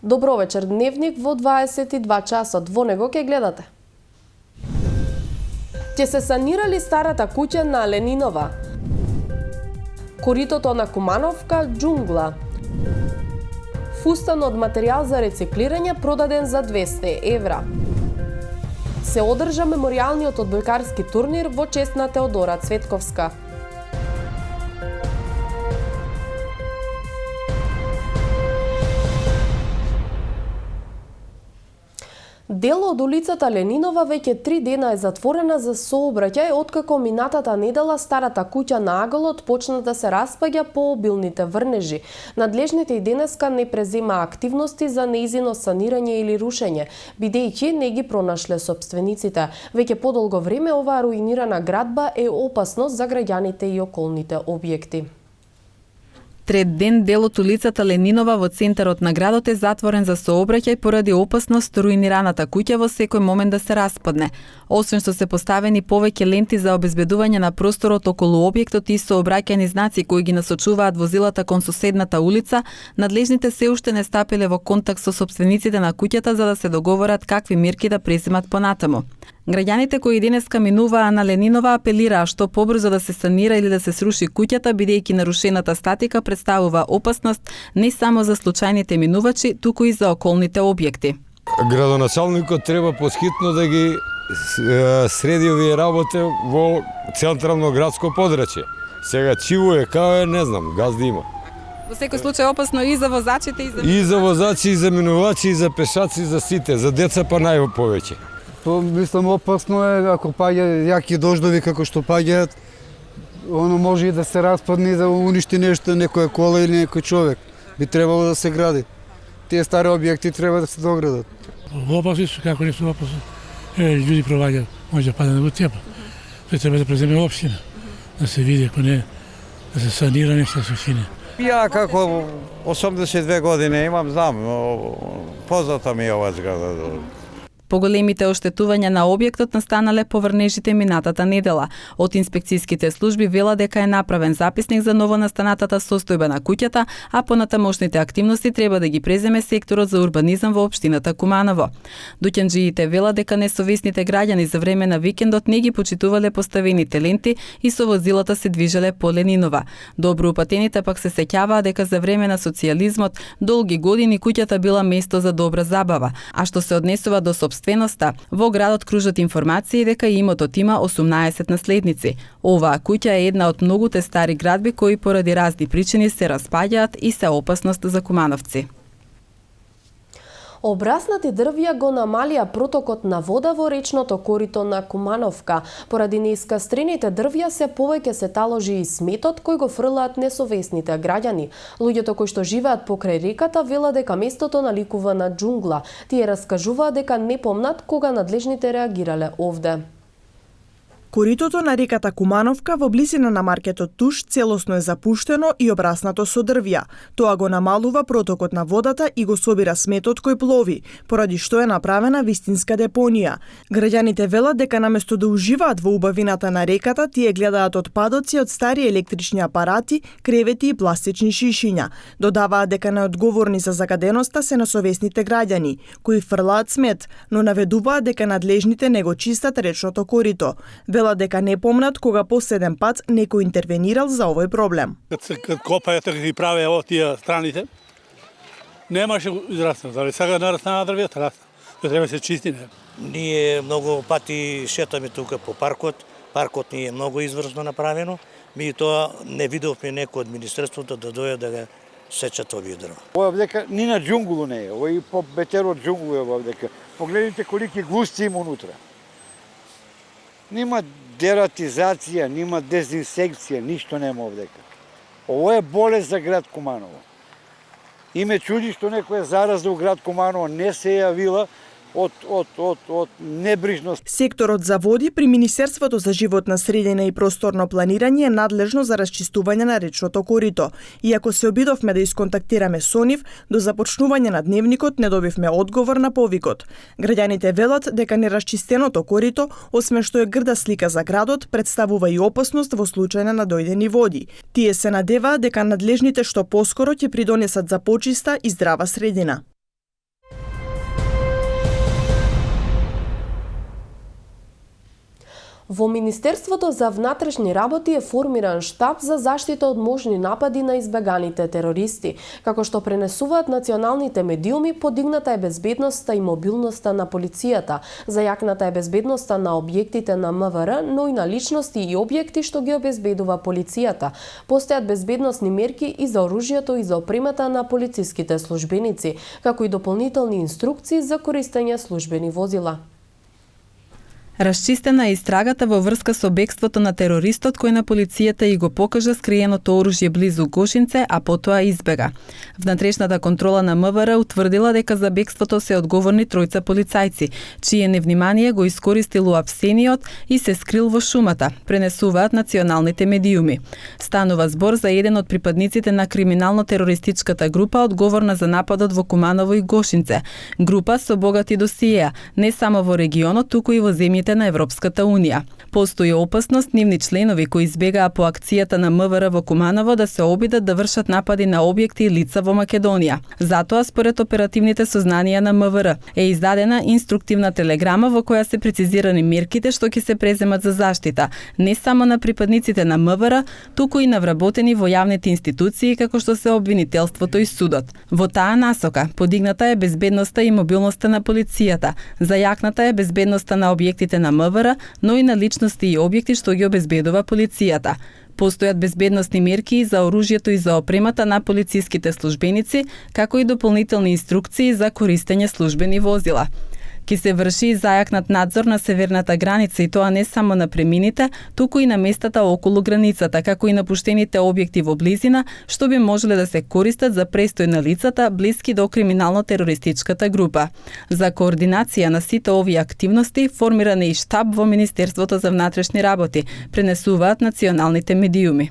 Добро вечер, Дневник во 22 часот. Во него ќе гледате. Ќе се санирали старата куќа на Ленинова. Коритото на Кумановка џунгла. Фустан од материјал за рециклирање продаден за 200 евра. Се одржа меморијалниот одбојкарски турнир во чест на Теодора Цветковска. Дел од улицата Ленинова веќе 3 дена е затворена за сообраќај откако минатата недела старата куќа на аголот почна да се распаѓа по обилните врнежи. Надлежните и денеска не презема активности за нејзино санирање или рушење, бидејќи не ги пронашле сопствениците. Веќе подолго време оваа руинирана градба е опасност за граѓаните и околните објекти. Трет ден дел од улицата Ленинова во центарот на градот е затворен за сообраќај поради опасност руинираната куќа во секој момент да се распадне. Освен што се поставени повеќе ленти за обезбедување на просторот околу објектот и сообраќајни знаци кои ги насочуваат возилата кон соседната улица, надлежните се уште не стапиле во контакт со сопствениците на куќата за да се договорат какви мерки да преземат понатаму. Граѓаните кои денеска минуваа на Ленинова апелираа што побрзо да се санира или да се сруши куќата, бидејќи нарушената статика представува опасност не само за случајните минувачи, туку и за околните објекти. Градоначалникот треба посхитно да ги среди овие работи во централно градско подрачје. Сега чиво е, као е, не знам, газди има. Во секој случај опасно и за возачите и за возачи, и за минувачи, и за пешаци, и за сите, за деца па најповеќе. Мислам, опасно е ако паѓа јаки дождови како што паѓаат, оно може и да се распадне и да уништи нешто, некоја кола или некој човек. Би требало да се гради. Тие стари објекти треба да се доградат. Опасни се, како не се опасни. Луѓе проваѓаат, може да падне во тепа. Се треба да преземе општина, да се види, ако не, да се санира нешто со фине. Ја како 82 години имам, знам, позната ми е ова зграда. Поголемите оштетувања на објектот настанале по врнежите минатата недела. Од инспекцијските служби вела дека е направен записник за новонастанатата состојба на куќата, а понатамошните активности треба да ги преземе секторот за урбанизам во општината Куманово. Дуќанџиите вела дека несовесните граѓани за време на викендот не ги почитувале поставените ленти и со возилата се движеле по Ленинова. Добро упатените пак се сеќаваа дека за време на социјализмот долги години куќата била место за добра забава, а што се однесува до во градот кружат информации дека имотот има 18 наследници. Оваа куќа е една од многуте стари градби кои поради разни причини се распаѓаат и се опасност за кумановци. Обраснати дрвја го намалија протокот на вода во речното корито на Кумановка. Поради неискастрените дрвја се повеќе се таложи и сметот кој го фрлаат несовесните граѓани. Луѓето кои што живеат покрај реката вела дека местото наликува на џунгла. Тие раскажуваат дека не помнат кога надлежните реагирале овде. Коритото на реката Кумановка во близина на маркетот Туш целосно е запуштено и обраснато со дрвја. Тоа го намалува протокот на водата и го собира сметот кој плови, поради што е направена вистинска депонија. Граѓаните велат дека наместо да уживаат во убавината на реката, тие гледаат отпадоци од стари електрични апарати, кревети и пластични шишиња. Додаваат дека неодговорни за загаденоста се несовесните граѓани, кои фрлаат смет, но наведуваат дека надлежните не го чистат речното корито. Вела дека не помнат кога последен пат некој интервенирал за овој проблем. Кад копајате ги праве од тие страните, немаше израснат, ali сега нараснаа дрвјата, растат. Тоа треба се чисти. Ние многу пати шетаме тука по паркот. Паркот ни е многу изврсно направено. Ми тоа не видовме некој од министерството да дојде да го сечат овие дрва. Ова дека ни на џунгулу не е, ова и по бетеро од џунгулу е ова дека. Погледнете колики густи има унутра. Нема дератизација, нема дезинсекција, ништо нема овдека. Ово е болест за град Куманово. И ме чуди што некоја зараза у град Куманово не се јавила од небрижност. Секторот за води при Министерството за животна средина и просторно планирање е надлежно за расчистување на речното корито. Иако се обидовме да исконтактираме со нив, до започнување на дневникот не добивме одговор на повикот. Граѓаните велат дека нерасчистеното корито, освен што е грда слика за градот, представува и опасност во случај на надојдени води. Тие се надеваат дека надлежните што поскоро ќе придонесат за почиста и здрава средина. Во Министерството за внатрешни работи е формиран штаб за заштита од можни напади на избеганите терористи. Како што пренесуваат националните медиуми, подигната е безбедноста и мобилноста на полицијата, зајакната е безбедноста на објектите на МВР, но и на личности и објекти што ги обезбедува полицијата. Постојат безбедносни мерки и за оружјето и за опремата на полициските службеници, како и дополнителни инструкции за користење службени возила. Расчистена е истрагата во врска со бегството на терористот кој на полицијата и го покажа скриеното оружје близу Гошинце, а потоа избега. Внатрешната контрола на МВР утврдила дека за бегството се одговорни тројца полицајци, чие невнимание го искористил уапсениот и се скрил во шумата, пренесуваат националните медиуми. Станува збор за еден од припадниците на криминално-терористичката група одговорна за нападот во Куманово и Гошинце. Група со богати досиеа, не само во регионот, туку и во земјите на Европската Унија. Постои опасност нивни членови кои избегаа по акцијата на МВР во Куманово да се обидат да вршат напади на објекти и лица во Македонија. Затоа, според оперативните сознанија на МВР, е издадена инструктивна телеграма во која се прецизирани мерките што ќе се преземат за заштита, не само на припадниците на МВР, туку и на вработени во јавните институции како што се обвинителството и судот. Во таа насока, подигната е безбедноста и мобилноста на полицијата, зајакната е безбедноста на објектите на МВР, но и на личности и објекти што ги обезбедува полицијата. Постојат безбедносни мерки и за оружјето и за опремата на полициските службеници, како и дополнителни инструкции за користење службени возила. Ки се врши и зајакнат надзор на северната граница и тоа не само на премините, туку и на местата околу границата, како и напуштените објекти во близина, што би можеле да се користат за престој на лицата блиски до криминално-терористичката група. За координација на сите овие активности формиран е и штаб во Министерството за внатрешни работи, пренесуваат националните медиуми.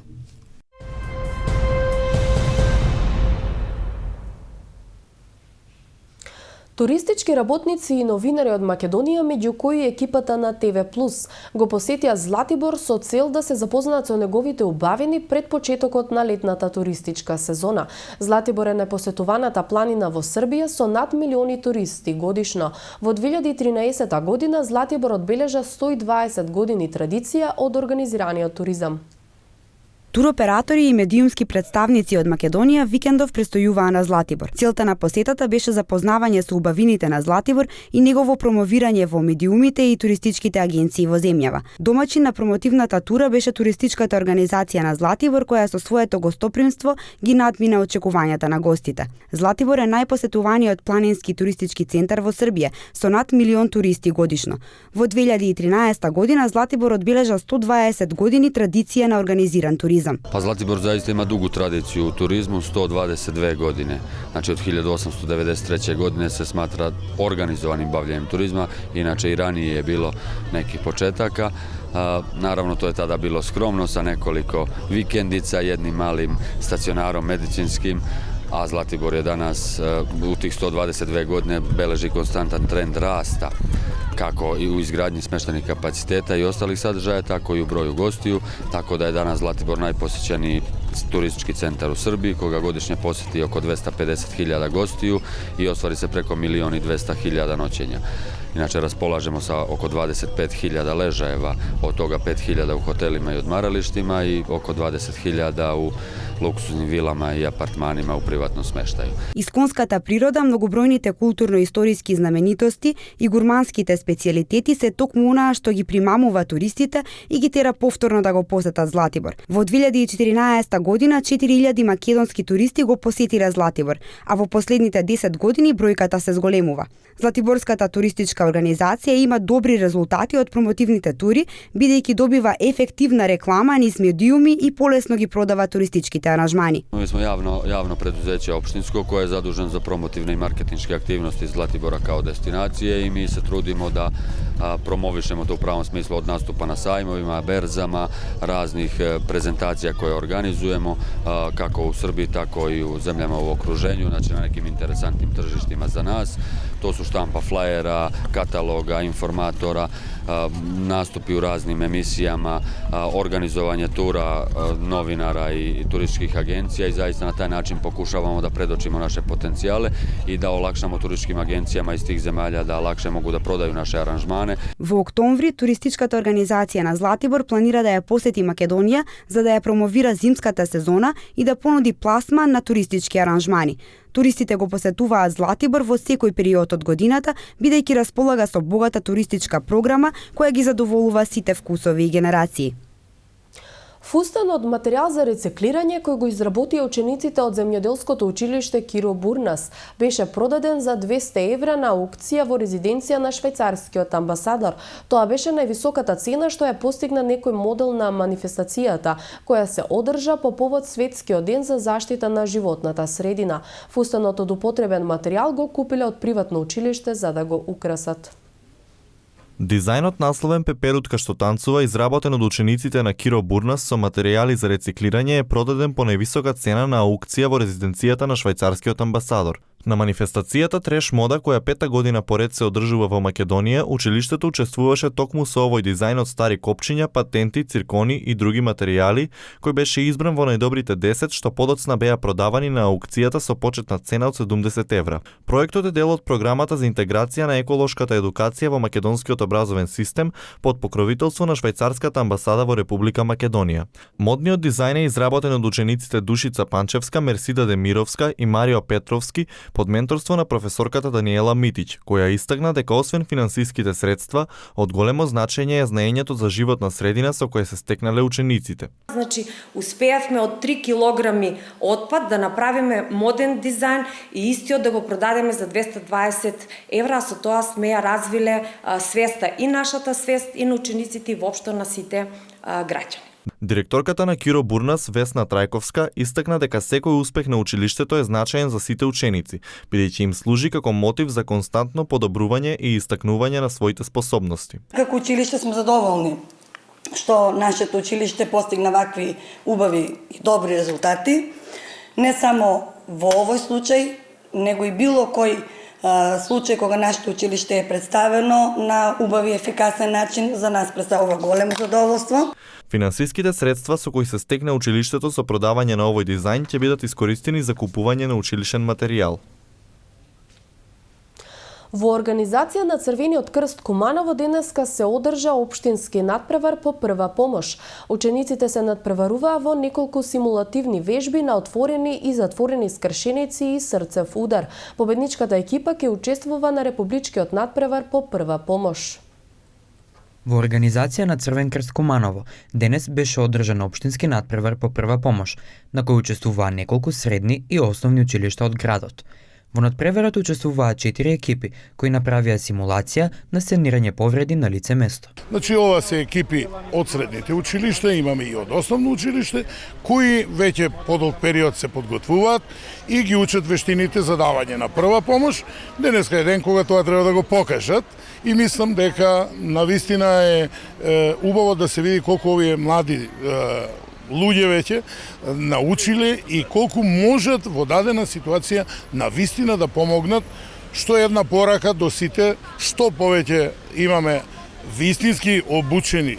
Туристички работници и новинари од Македонија, меѓу кои екипата на ТВ Плюс, го посетија Златибор со цел да се запознаат со неговите убавини пред почетокот на летната туристичка сезона. Златибор е најпосетуваната планина во Србија со над милиони туристи годишно. Во 2013 година Златибор одбележа 120 години традиција од организираниот туризам. Туроператори и медиумски представници од Македонија викендов престојуваа на Златибор. Целта на посетата беше запознавање со убавините на Златибор и негово промовирање во медиумите и туристичките агенции во земјава. Домаќин на промотивната тура беше туристичката организација на Златибор, која со своето гостопримство ги надмина очекувањата на гостите. Златибор е најпосетуваниот планински туристички центар во Србија, со над милион туристи годишно. Во 2013 година Златибор одбележа 120 години традиција на организиран туризам. Pa Zlatibor zaista ima dugu tradiciju u turizmu, 122 godine. Znači od 1893. godine se smatra organizovanim bavljenjem turizma, inače i ranije je bilo nekih početaka. Naravno, to je tada bilo skromno sa nekoliko vikendica, jednim malim stacionarom medicinskim, a Zlatibor je danas u tih 122 godine beleži konstantan trend rasta, kako i u izgradnji smeštajnih kapaciteta i ostalih sadržaja, tako i u broju gostiju, tako da je danas Zlatibor najposećeniji turistički centar u Srbiji, koga godišnje poseti oko 250.000 gostiju i ostvari se preko 1.200.000 noćenja. Inače, raspolažemo sa oko 25.000 ležajeva, od toga 5.000 u hotelima i odmaralištima i oko 20.000 u luksuznim vilama и апартманима у приватном смештају. Исконската природа, многобројните културно-историски знаменитости и гурманските специјалитети се токму онаа што ги примамува туристите и ги тера повторно да го посетат Златибор. Во 2014 година 4.000 македонски туристи го посетиле Златибор, а во последните 10 години бројката се зголемува. Златиборската туристичка организација има добри резултати од промотивните тури, бидејќи добива ефективна реклама низ медиуми и полесно ги продава туристичките aranžmani. Mi smo javno preduzeće opštinsko koje je zaduženo za promotivne i marketinške aktivnosti Zlatibora kao destinacije i mi se trudimo da promovišemo to u pravom smislu od nastupa na sajmovima, berzama, raznih prezentacija koje organizujemo kako u Srbiji, tako i u zemljama u okruženju, znači na nekim interesantnim tržištima za nas. To su štampa flajera, kataloga, informatora, nastupi u raznim emisijama, organizovanje tura novinara i turističkih agencija i zaista na taj način pokušavamo da predočimo naše potencijale i da olakšamo turističkim agencijama iz tih zemalja da lakše mogu da prodaju naše aranžmane organizovane. Во октомври, туристичката организација на Златибор планира да ја посети Македонија за да ја промовира зимската сезона и да понуди пласман на туристички аранжмани. Туристите го посетуваат Златибор во секој период од годината, бидејќи располага со богата туристичка програма која ги задоволува сите вкусови и генерации. Фустан од материјал за рециклирање кој го изработија учениците од земјоделското училиште Киро Бурнас беше продаден за 200 евра на аукција во резиденција на швајцарскиот амбасадор. Тоа беше највисоката цена што ја постигна некој модел на манифестацијата, која се одржа по повод Светскиот ден за заштита на животната средина. Фустанот од употребен материјал го купиле од приватно училиште за да го украсат. Дизајнот насловен пеперутка што танцува, изработен од учениците на Киро Бурнас со материјали за рециклирање, е продаден по највисока цена на аукција во резиденцијата на швајцарскиот амбасадор. На манифестацијата Треш мода, која 5-та година поред се одржува во Македонија, училиштето учествуваше токму со овој дизајн од стари копчиња, патенти, циркони и други материјали, кој беше избран во најдобрите 10 што подоцна беа продавани на аукцијата со почетна цена од 70 евра. Проектот е дел од програмата за интеграција на еколошката едукација во македонскиот образовен систем под покровителство на швајцарската амбасада во Република Македонија. Модниот дизајн е изработен од учениците Душица Панчевска, Мерсида Демировска и Марио Петровски под менторство на професорката Даниела Митич, која истакна дека освен финансиските средства, од големо значење е знаењето за животна средина со која се стекнале учениците. Значи, успеавме од 3 килограми отпад да направиме моден дизајн и истиот да го продадеме за 220 евра, со тоа сме ја развиле свеста и нашата свест и на учениците и воопшто на сите граѓани. Директорката на Киро Бурнас, Весна Трајковска, истакна дека секој успех на училиштето е значаен за сите ученици, бидејќи им служи како мотив за константно подобрување и истакнување на своите способности. Како училиште сме задоволни што нашето училиште постигна вакви убави и добри резултати, не само во овој случај, него и било кој случај кога нашето училиште е представено на убави и ефикасен начин, за нас представува големо задоволство. Финансиските средства со кои се стекне училиштето со продавање на овој дизајн ќе бидат искористени за купување на училишен материјал. Во организација на Црвениот крст Куманово денеска се одржа општински надпревар по прва помош. Учениците се надпреваруваа во неколку симулативни вежби на отворени и затворени скршеници и срцев удар. Победничката екипа ќе учествува на републичкиот надпревар по прва помош. Во организација на Црвен крст Куманово денес беше одржан општински надпревар по прва помош, на кој учествуваа неколку средни и основни училишта од градот. Во надпреварот учествуваа 4 екипи кои направија симулација на сценирање повреди на лице место. Значи ова се екипи од средните училишта, имаме и од основно училиште, кои веќе подолг период се подготвуваат и ги учат вештините за давање на прва помош. Денеска е ден кога тоа треба да го покажат и мислам дека навистина е убаво да се види колку овие млади луѓе веќе научиле и колку можат во дадена ситуација навистина да помогнат, што е една порака до сите, што повеќе имаме вистински обучени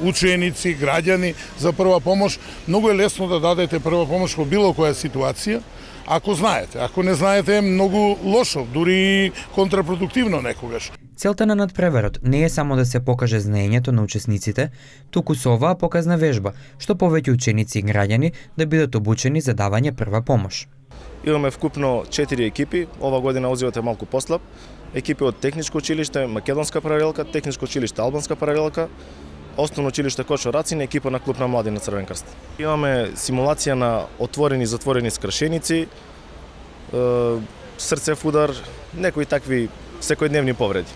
ученици, граѓани за прва помош. Многу е лесно да дадете прва помош во било која ситуација, ако знаете. Ако не знаете е многу лошо, дури и контрапродуктивно некогаш. Целта на надпреварот не е само да се покаже знаењето на учесниците, туку со оваа показна вежба, што повеќе ученици и граѓани да бидат обучени за давање прва помош. Имаме вкупно 4 екипи, ова година озивот е малку послаб. Екипи од Техничко училиште Македонска паралелка, Техничко училиште Албанска паралелка, Основно училиште Кочо Рацин, екипа на клуб на млади на Црвен крст. Имаме симулација на отворени и затворени скршеници, срцев удар, некои такви секојдневни повреди.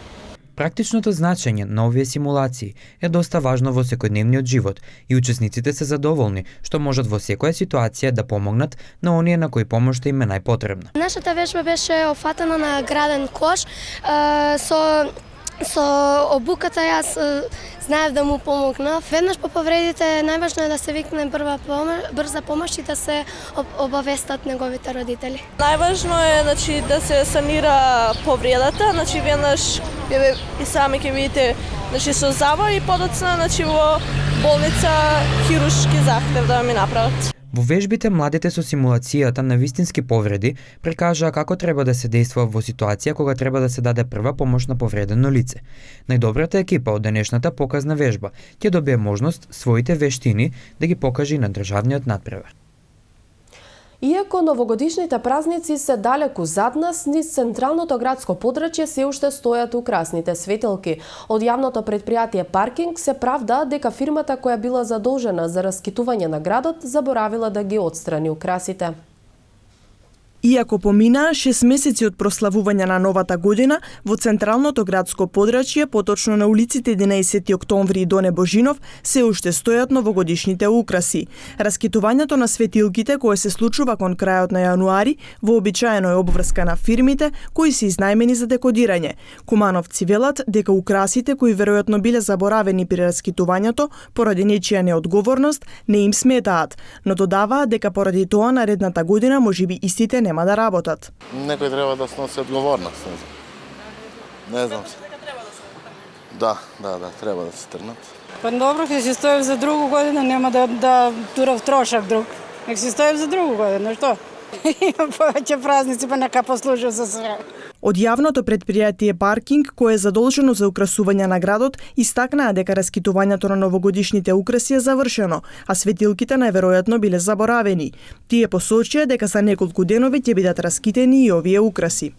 Практичното значење на овие симулации е доста важно во секојдневниот живот и учесниците се задоволни што можат во секоја ситуација да помогнат на оние на кои помошта им е најпотребна. Нашата вежба беше офатена на граден кош, со обуката јас знаев да му помогнав. Веднаш по повредите најважно е да се викне брза помош и да се обавестат неговите родители. Најважно е да се санира повредата, веднаш и сами ќе видите со завој и подоцна во болница хируршки захтев да ми направат. Во вежбите младите со симулацијата на вистински повреди прикажаа како треба да се действува во ситуација кога треба да се даде прва помош на повредено лице. Најдобрата екипа од денешната показна вежба ќе добие можност своите вештини да ги покаже и на државниот надпревар. Иако новогодишните празници се далеку зад нас, низ централното градско подрачје се уште стојат украсните светилки. Од јавното предпријатие Паркинг се правда дека фирмата која била задолжена за раскитување на градот заборавила да ги отстрани украсите. Иако поминаа 6 месеци од прославување на новата година, во централното градско подрачје, поточно на улиците 11 октомври и Доне Божинов, се уште стојат новогодишните украси. Раскитувањето на светилките, кое се случува кон крајот на јануари, вообичаено е обврска на фирмите кои се изнајмени за декодирање. Кумановци велат дека украсите кои веројатно биле заборавени при раскитувањето поради нечија неодговорност не им сметаат, но додаваат дека поради тоа наредната година можеби истите нема да работат. Некој треба да сноси одговорност. Не знам се. Да, треба да се трнат. Па добро, ќе си стоев за другу година, нема да турав трошак друг. Нека си стоев за другу година, што? Има повеќе празници, па нека послужи за све. Од јавното предпријатие Паркинг, кое е задолжено за украсување на градот, истакнаа дека раскитувањето на новогодишните украси е завршено, а светилките најверојатно биле заборавени. Тие посочија дека за неколку денови ќе бидат раскитени и овие украси.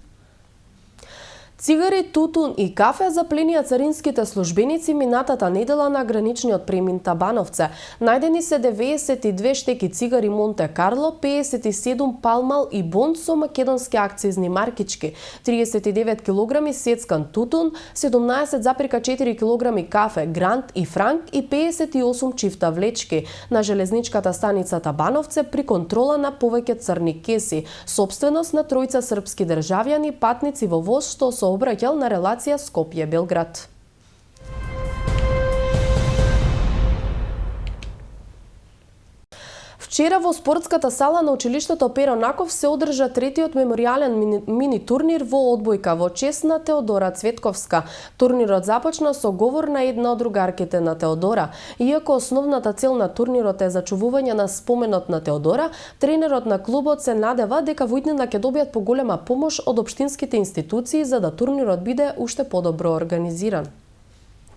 Цигари, тутун и кафе запленија царинските службеници минатата недела на граничниот премин Табановце. Најдени се 92 штеки цигари Монте Карло, 57 Палмал и Бонд со македонски акцизни маркички, 39 кг сецкан тутун, 17,4 кг кафе Грант и Франк и 58 чифта влечки. На железничката станица Табановце при контрола на повеќе црни кеси, сопственост на тројца српски државјани, патници во воз што се обраќал на релација Скопје-Белград. Вчера во спортската сала на училиштето Перо Наков се одржа третиот меморијален мини турнир во одбојка во чест на Теодора Цветковска. Турнирот започна со говор на една од другарките на Теодора. Иако основната цел на турнирот е зачувување на споменот на Теодора, тренерот на клубот се надева дека во иднина ќе добијат поголема помош од општинските институции за да турнирот биде уште подобро организиран.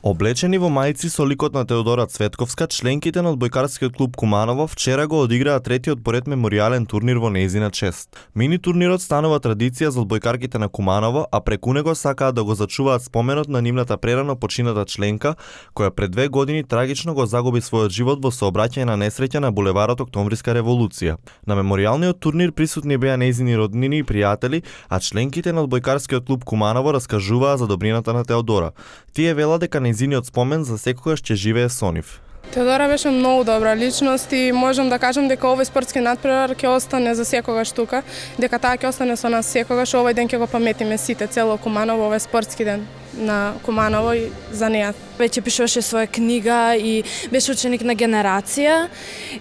Облечени во мајци со ликот на Теодора Цветковска, членките на одбојкарскиот клуб Куманово вчера го одиграа третиот поред меморијален турнир во нејзина чест. Мини турнирот станува традиција за одбојкарките на Куманово, а преку него сакаат да го зачуваат споменот на нивната прерано почината членка, која пред 2 години трагично го загуби својот живот во сообраќај на несреќа на булеварот Октомвриска револуција. На меморијалниот турнир присутни беа нејзини роднини и пријатели, а членките на одбојкарскиот клуб Куманово раскажуваа за добрината на Теодора. Тие велат дека нејзиниот спомен за секогаш ќе живее со нив. Теодора беше многу добра личност и можам да кажам дека овој спортски надпревар ќе остане за секогаш тука, дека таа ќе остане со нас секогаш, овој ден ќе го паметиме сите, цело Куманово, овој спортски ден на Куманово и за неја. Веќе пишуваше своја книга и беше ученик на генерација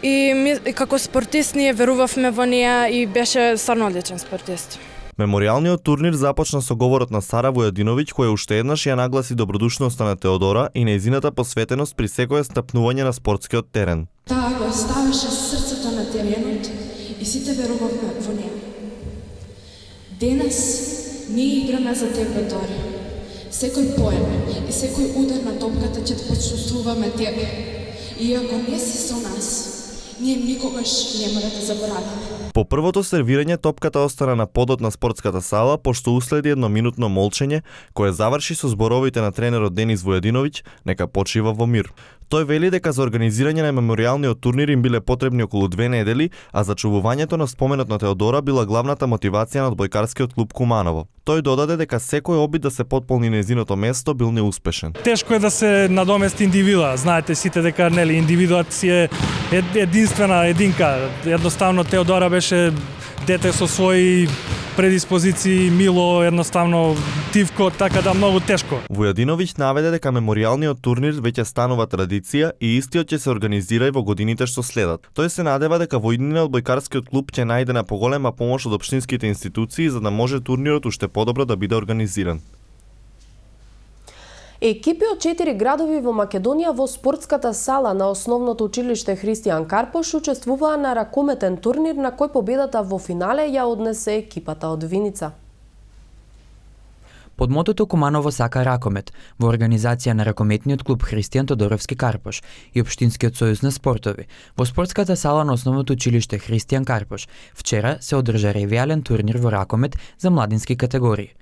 и како спортист ние верувавме во неја и беше стварно одличен спортист. Меморијалниот турнир започна со говорот на Сара Војадиновиќ, која уште еднаш ја нагласи добродушноста на Теодора и нејзината посветеност при секое стапнување на спортскиот терен. Таа го ставаше срцето на теренот и сите верувавме во неја. Денес ние играме за тебе, Дори. Секој поем и секој удар на топката ќе те почувствуваме тебе. И ако не си со нас, ние никогаш нема да те забораваме. По првото сервирање топката остана на подот на спортската сала, пошто уследи едноминутно молчење, кое заврши со зборовите на тренерот Денис Војадиновиќ, нека почива во мир. Тој вели дека за организирање на меморијалниот турнир им биле потребни околу 2 недели, а зачувувањето на споменот на Теодора била главната мотивација на одбојкарскиот клуб Куманово. Тој додаде дека секој обид да се потполни нејзиното место бил неуспешен. Тешко е да се надомести индивидуа, знаете сите дека нели индивидуат си е единствена единка. Едноставно Теодора беше дете со своји предиспозиции, мило, едноставно тивко, така да многу тешко. Војадиновиќ наведе дека меморијалниот турнир веќе станува традиција и истиот ќе се организира и во годините што следат. Тој се надева дека во иднина одбојкарскиот клуб ќе најде на поголема помош од општинските институции за да може турнирот уште подобро да биде организиран. Екипи од 4 градови во Македонија во спортската сала на основното училиште Христијан Карпош учествуваа на ракометен турнир на кој победата во финале ја однесе екипата од Виница. Под мотото Куманово сака ракомет, во организација на ракометниот клуб Христијан Тодоровски Карпош и Општинскиот сојуз на спортови, во спортската сала на основното училиште Христијан Карпош, вчера се одржа ревијален турнир во ракомет за младински категории.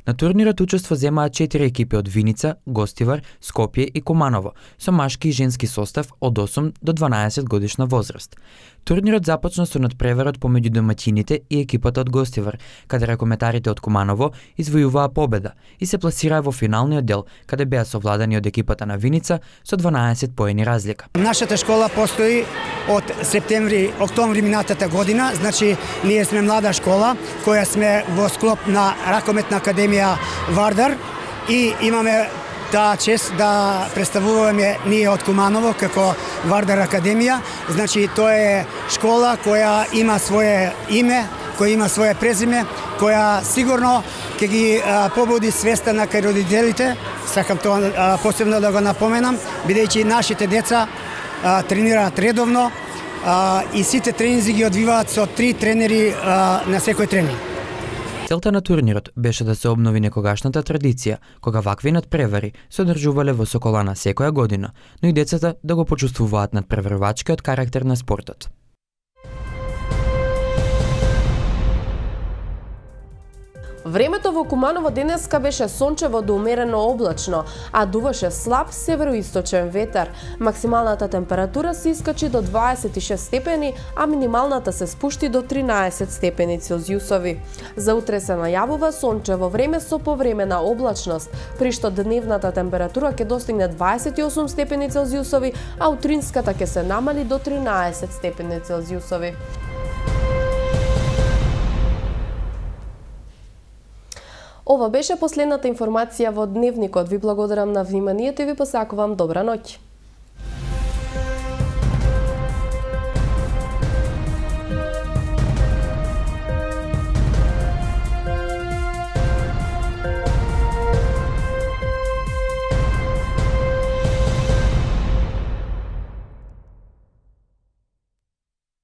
На турнирот учество земаа 4 екипи од Виница, Гостивар, Скопје и Куманово, со машки и женски состав од 8 до 12 годишна возраст. Турнирот започна со надпреварот помеѓу домаќините и екипата од Гостивар, каде ракометарите од Куманово извојуваа победа и се пласираа во финалниот дел, каде беа совладани од екипата на Виница со 12 поени разлика. Нашата школа постои од октомври минатата година, значи ние сме млада школа која сме во склоп на ракометна академија Вардар и имаме таа чест да представуваме ние од Куманово како Вардар академија. Значи тоа е школа која има свое име, која има свое презиме, која сигурно ќе ги побуди свеста на кај родителите. Сакам тоа посебно да го напоменам, бидејќи нашите деца тренираат редовно и сите тренинзи ги одвиваат со 3 тренери на секој тренинг. Целта на турнирот беше да се обнови некогашната традиција, кога вакви надпревари се одржувале во Соколана секоја година, но и децата да го почувствуваат надпреварувачкиот карактер на спортот. Времето во Куманово денеска беше сончево до умерено облачно, а дуваше слаб североисточен ветер. Максималната температура се искачи до 26 степени, а минималната се спушти до 13 степени Целзиусови. За утре се најавува сончево време со повремена облачност, при што дневната температура ќе достигне 28 степени Целзиусови, а утринската ќе се намали до 13 степени Целзиусови. Ова беше последната информација во Дневникот. Ви благодарам на вниманието и ви посакувам добра ноќ.